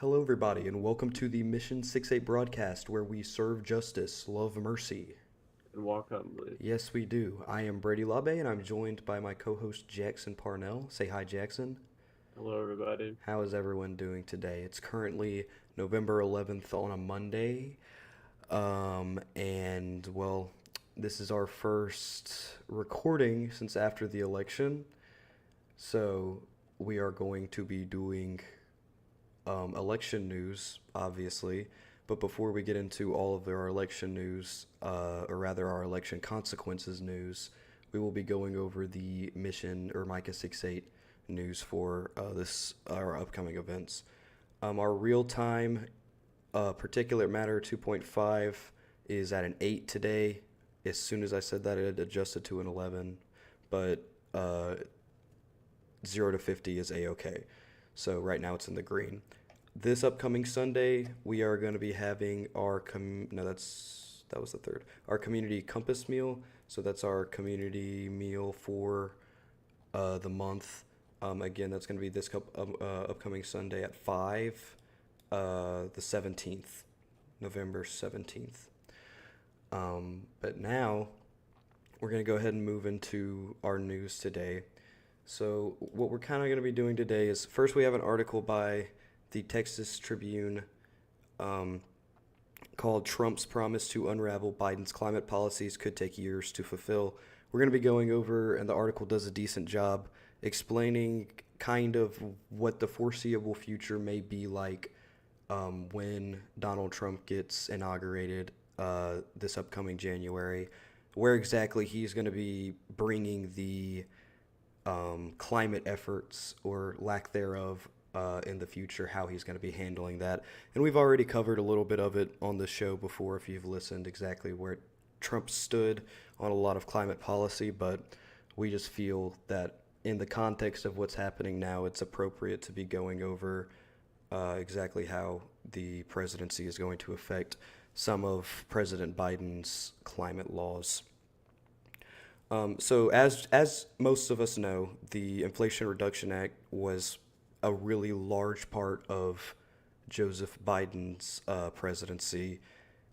Hello, everybody, and welcome to the Mission 68 broadcast where we serve justice, love mercy. And walk humbly. Yes, we do. I am Brady Labe, and I'm joined by my co host Jackson Parnell. Say hi, Jackson. Hello, everybody. How is everyone doing today? It's currently November 11th on a Monday, and well, this is our first recording since after the election, so we are going to be doing election news, obviously. But before we get into all of our election news, or rather our election consequences news, we will be going over the mission or Micah 6.8 news for this our upcoming events. Our real time particulate matter 2.5 is at an 8 today. As soon as I said that, it adjusted to an 11, but 0 to 50 is a-okay. So right now it's in the green. This upcoming Sunday, we are going to be having our no, that was the third. Our community compass meal. So that's our community meal for the month. Again, that's going to be this upcoming Sunday at 5, the 17th, November 17th. But now we're going to go ahead and move into our news today. So what we're kind of going to be doing today is first we have an article by the Texas Tribune called Trump's Promise to Unravel Biden's Climate Policies Could Take Years to Fulfill. We're going to be going over, and the article does a decent job explaining kind of what the foreseeable future may be like when Donald Trump gets inaugurated this upcoming January, where exactly he's going to be bringing the climate efforts or lack thereof in the future, how he's going to be handling that. And we've already covered a little bit of it on the show before if you've listened, exactly where Trump stood on a lot of climate policy, but we just feel that in the context of what's happening now, it's appropriate to be going over exactly how the presidency is going to affect some of President Biden's climate laws. So as most of us know, the Inflation Reduction Act was a really large part of Joseph Biden's presidency.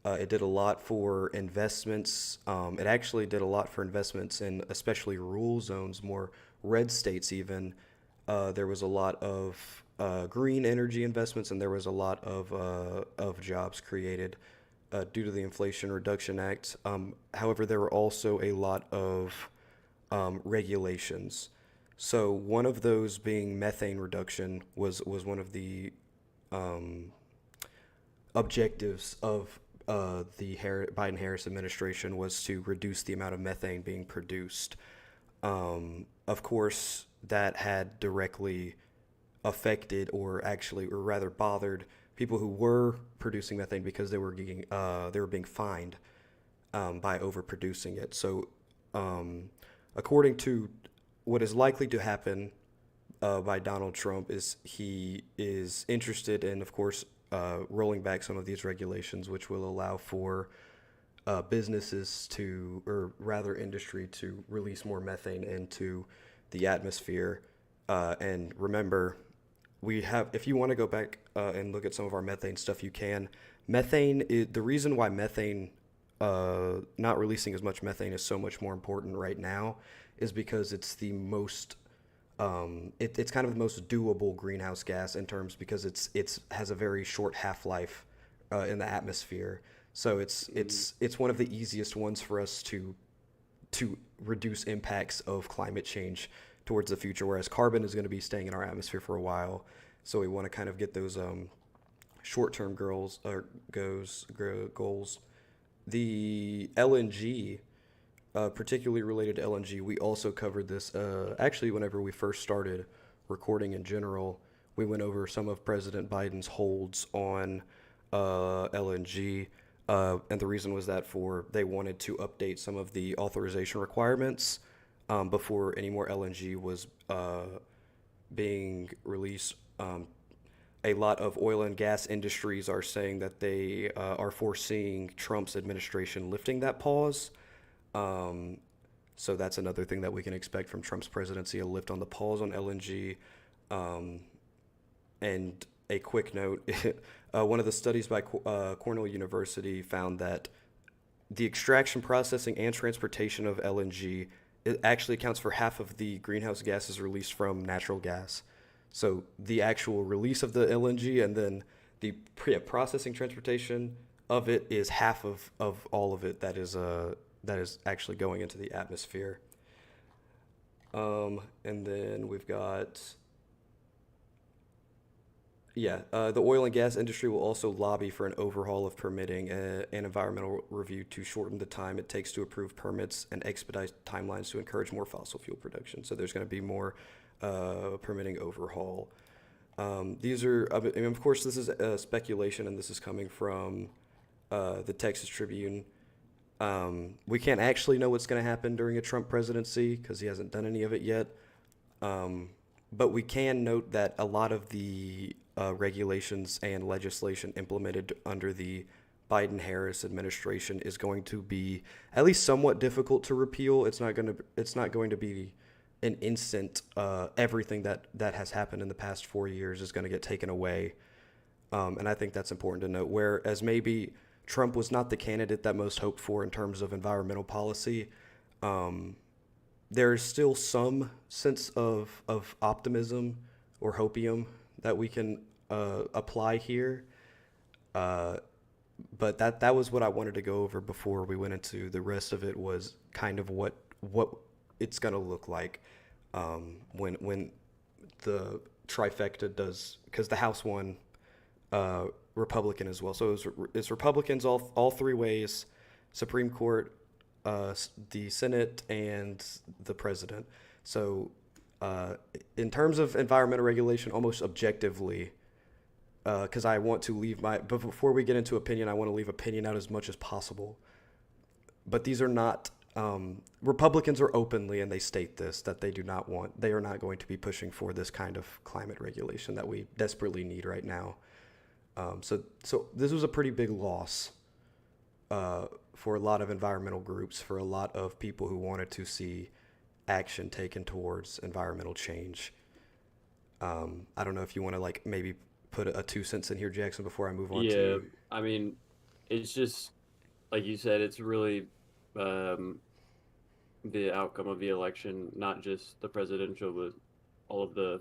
It did a lot for investments. It actually did a lot for investments in especially rural zones, more red states even. There was a lot of green energy investments, and there was a lot of jobs created due to the Inflation Reduction Act. However, there were also a lot of regulations. So one of those being methane reduction was one of the um, objectives of the Biden-Harris administration was to reduce the amount of methane being produced. Of course, that had directly affected or rather bothered people who were producing methane because they were being fined by overproducing it. So, according to what is likely to happen by Donald Trump, is he is interested in, of course, rolling back some of these regulations, which will allow for businesses to, or rather industry to release more methane into the atmosphere. And remember, if you want to go back and look at some of our methane stuff, you can. The reason why methane, not releasing as much methane is so much more important right now is because it's the most, it's kind of the most doable greenhouse gas in terms because it's has a very short half life in the atmosphere. So it's one of the easiest ones for us to reduce impacts of climate change towards the future, whereas carbon is going to be staying in our atmosphere for a while. So we want to kind of get those short-term goals. The LNG, particularly related to LNG, we also covered this. Actually, whenever we first started recording in general, we went over some of President Biden's holds on LNG. And the reason was that they wanted to update some of the authorization requirements before any more LNG was being released. A lot of oil and gas industries are saying that they are foreseeing Trump's administration lifting that pause. Um, so that's another thing that we can expect from Trump's presidency, a lift on the pause on LNG. Um, and a quick note. One of the studies by Cornell University found that the extraction, processing, and transportation of LNG, it actually accounts for half of the greenhouse gases released from natural gas. So the actual release of the LNG and then the processing, transportation of it is half of all of it that is actually going into the atmosphere. And then we've got, the oil and gas industry will also lobby for an overhaul of permitting and environmental review to shorten the time it takes to approve permits and expedite timelines to encourage more fossil fuel production. So there's going to be more permitting overhaul. These are, I mean, of course, this is speculation, and this is coming from the Texas Tribune. We can't actually know what's going to happen during a Trump presidency because he hasn't done any of it yet. But we can note that a lot of the regulations and legislation implemented under the Biden-Harris administration is going to be at least somewhat difficult to repeal. It's not going to be an instant. Everything that has happened in the past 4 years is going to get taken away, and I think that's important to note. Whereas maybe Trump was not the candidate that most hoped for in terms of environmental policy, there's still some sense of optimism or hopium that we can apply here. But that was what I wanted to go over before we went into the rest of it, was kind of what it's going to look like when the trifecta does, because the House won Republican as well. So it's Republicans all three ways: Supreme Court, the Senate, and the president. So in terms of environmental regulation, almost objectively, because I want to leave but before we get into opinion, I want to leave opinion out as much as possible. But these are not, Republicans are openly, and they state this, that they are not going to be pushing for this kind of climate regulation that we desperately need right now. So this was a pretty big loss for a lot of environmental groups, for a lot of people who wanted to see action taken towards environmental change. I don't know if you want to maybe put a 2 cents in here, Jackson, before I move on Yeah, to. I mean, it's just like you said, it's really the outcome of the election, not just the presidential, but all of the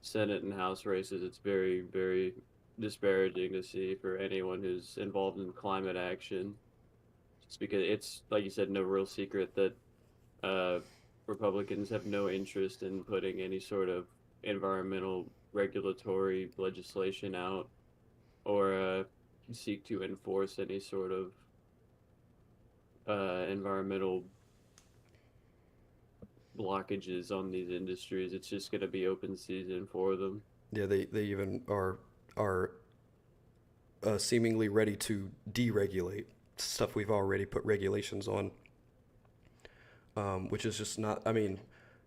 Senate and House races. It's very, very disparaging to see for anyone who's involved in climate action. Just because it's, like you said, no real secret that Republicans have no interest in putting any sort of environmental regulatory legislation out, or seek to enforce any sort of environmental blockages on these industries. It's just going to be open season for them. Yeah, they even are seemingly ready to deregulate stuff we've already put regulations on, which is just not. I mean,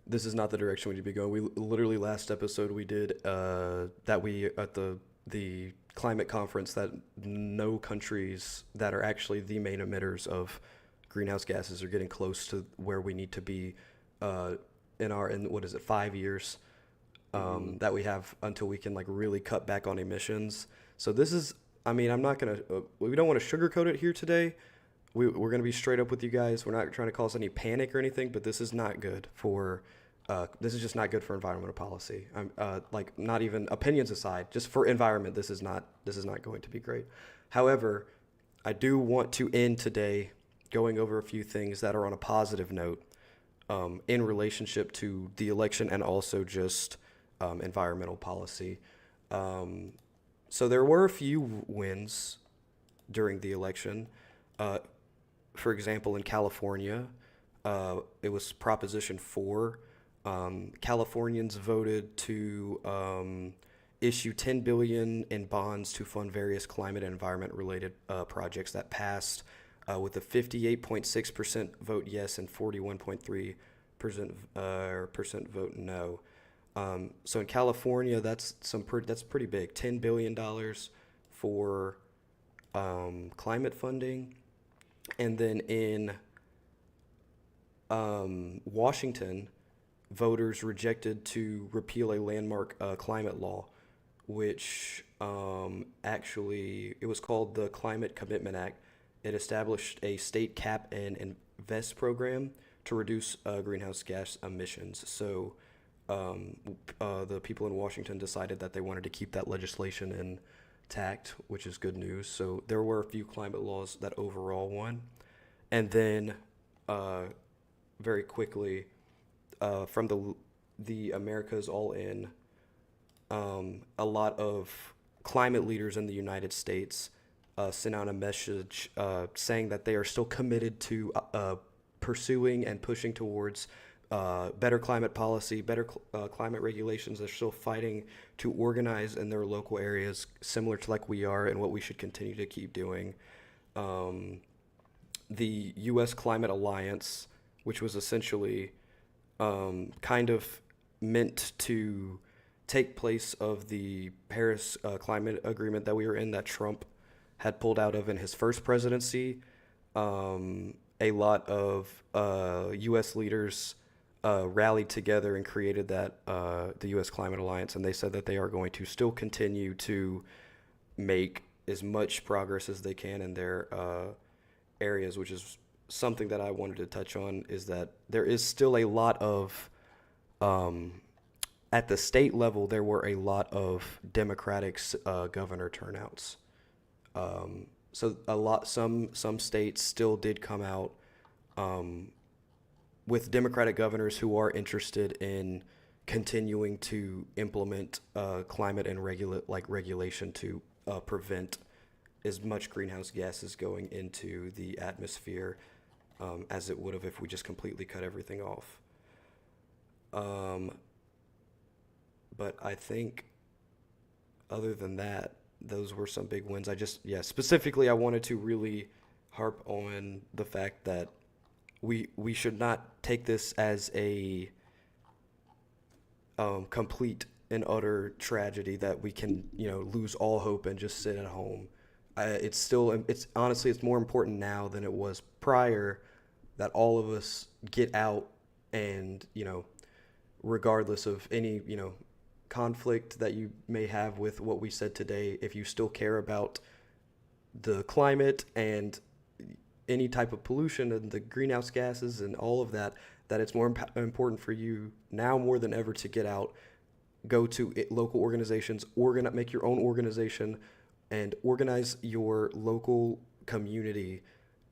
this is not the direction we need to be going. We literally, last episode we did that we at the climate conference, that no countries that are actually the main emitters of greenhouse gases are getting close to where we need to be in what is it, 5 years that we have until we can really cut back on emissions. So this is, I mean, I'm not gonna we don't want to sugarcoat it here today. We're gonna be straight up with you guys. We're not trying to cause any panic or anything, but this is not good for this is just not good for environmental policy. Not even opinions aside, just for environment, this is not going to be great. However, I do want to end today going over a few things that are on a positive note in relationship to the election and also just environmental policy. So there were a few wins during the election. For example, in California, it was Proposition 4. Californians voted to issue $10 billion in bonds to fund various climate and environment-related projects. That passed with a 58.6% vote yes and 41.3% vote no. So in California, that's pretty big. $10 billion for climate funding. And then in Washington, voters rejected to repeal a landmark climate law, which actually, it was called the Climate Commitment Act. It established a state cap and invest program to reduce greenhouse gas emissions. So the people in Washington decided that they wanted to keep that legislation intact, which is good news. So there were a few climate laws that overall won. And then uh, very quickly, from the Americas All In, a lot of climate leaders in the United States sent out a message saying that they are still committed to pursuing and pushing towards better climate policy, better climate regulations. They're still fighting to organize in their local areas, similar to like we are, and what we should continue to keep doing. The U.S. Climate Alliance, which was essentially kind of meant to take place of the Paris climate agreement that we were in, that Trump had pulled out of in his first presidency. A lot of U.S. leaders rallied together and created the U.S. Climate Alliance, and they said that they are going to still continue to make as much progress as they can in their areas, which is something that I wanted to touch on, is that there is still a lot of at the state level, there were a lot of Democratic governor turnouts. So some states still did come out with Democratic governors who are interested in continuing to implement climate and regulation to prevent as much greenhouse gases going into the atmosphere as it would have if we just completely cut everything off. But I think other than that, those were some big wins. Specifically, I wanted to really harp on the fact that we should not take this as a complete and utter tragedy that we can, lose all hope and just sit at home. It's honestly, it's more important now than it was prior that all of us get out and, regardless of any, conflict that you may have with what we said today, if you still care about the climate and any type of pollution and the greenhouse gases and all of that, that it's more important for you now more than ever to get out, go to local organizations, make your own organization, and organize your local community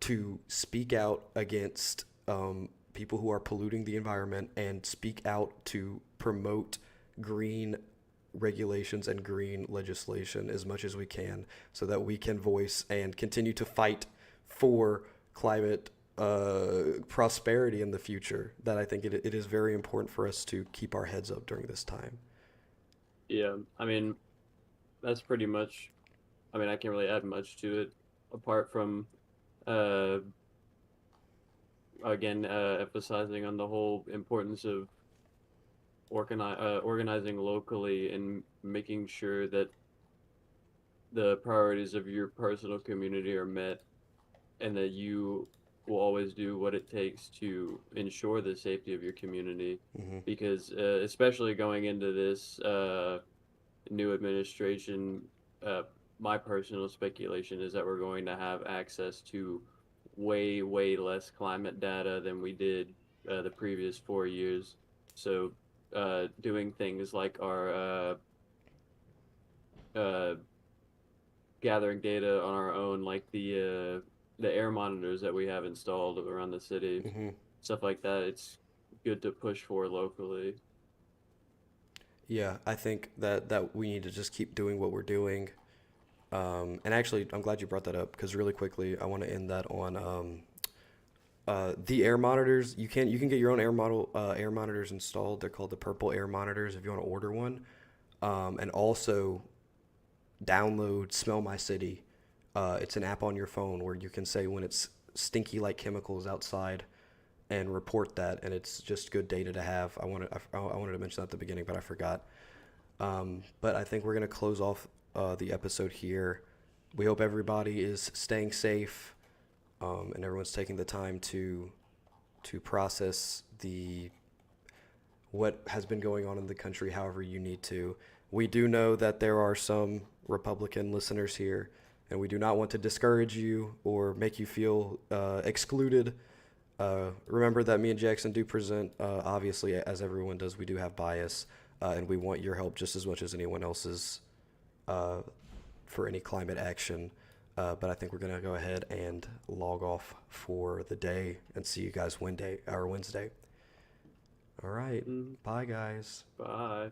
to speak out against people who are polluting the environment, and speak out to promote green regulations and green legislation as much as we can, so that we can voice and continue to fight for climate prosperity in the future. That I think it is very important for us to keep our heads up during this time. Yeah, I mean, that's pretty much. I mean, I can't really add much to it apart from, uh, again, emphasizing on the whole importance of organizing locally and making sure that the priorities of your personal community are met, and that you will always do what it takes to ensure the safety of your community. Hmm. Because especially going into this new administration, uh, my personal speculation is that we're going to have access to way, way less climate data than we did the previous 4 years. So doing things like our uh, gathering data on our own, like the air monitors that we have installed around the city, Hmm. stuff like that. It's good to push for locally. Yeah, I think that we need to just keep doing what we're doing. And actually, I'm glad you brought that up, because really quickly, I want to end that on the air monitors. You can get your own air monitors installed. They're called the Purple Air Monitors if you want to order one. And also download Smell My City. It's an app on your phone where you can say when it's stinky like chemicals outside and report that, and it's just good data to have. I wanted to mention that at the beginning, but I forgot. But I think we're gonna close off the episode here. We hope everybody is staying safe, and everyone's taking the time to process what has been going on in the country, however you need to. We do know that there are some Republican listeners here, and we do not want to discourage you or make you feel excluded. Remember that me and Jackson do present, obviously, as everyone does, we do have bias, and we want your help just as much as anyone else's for any climate action. But I think we're going to go ahead and log off for the day and see you guys Wednesday. All right. Mm, Bye, guys. bye.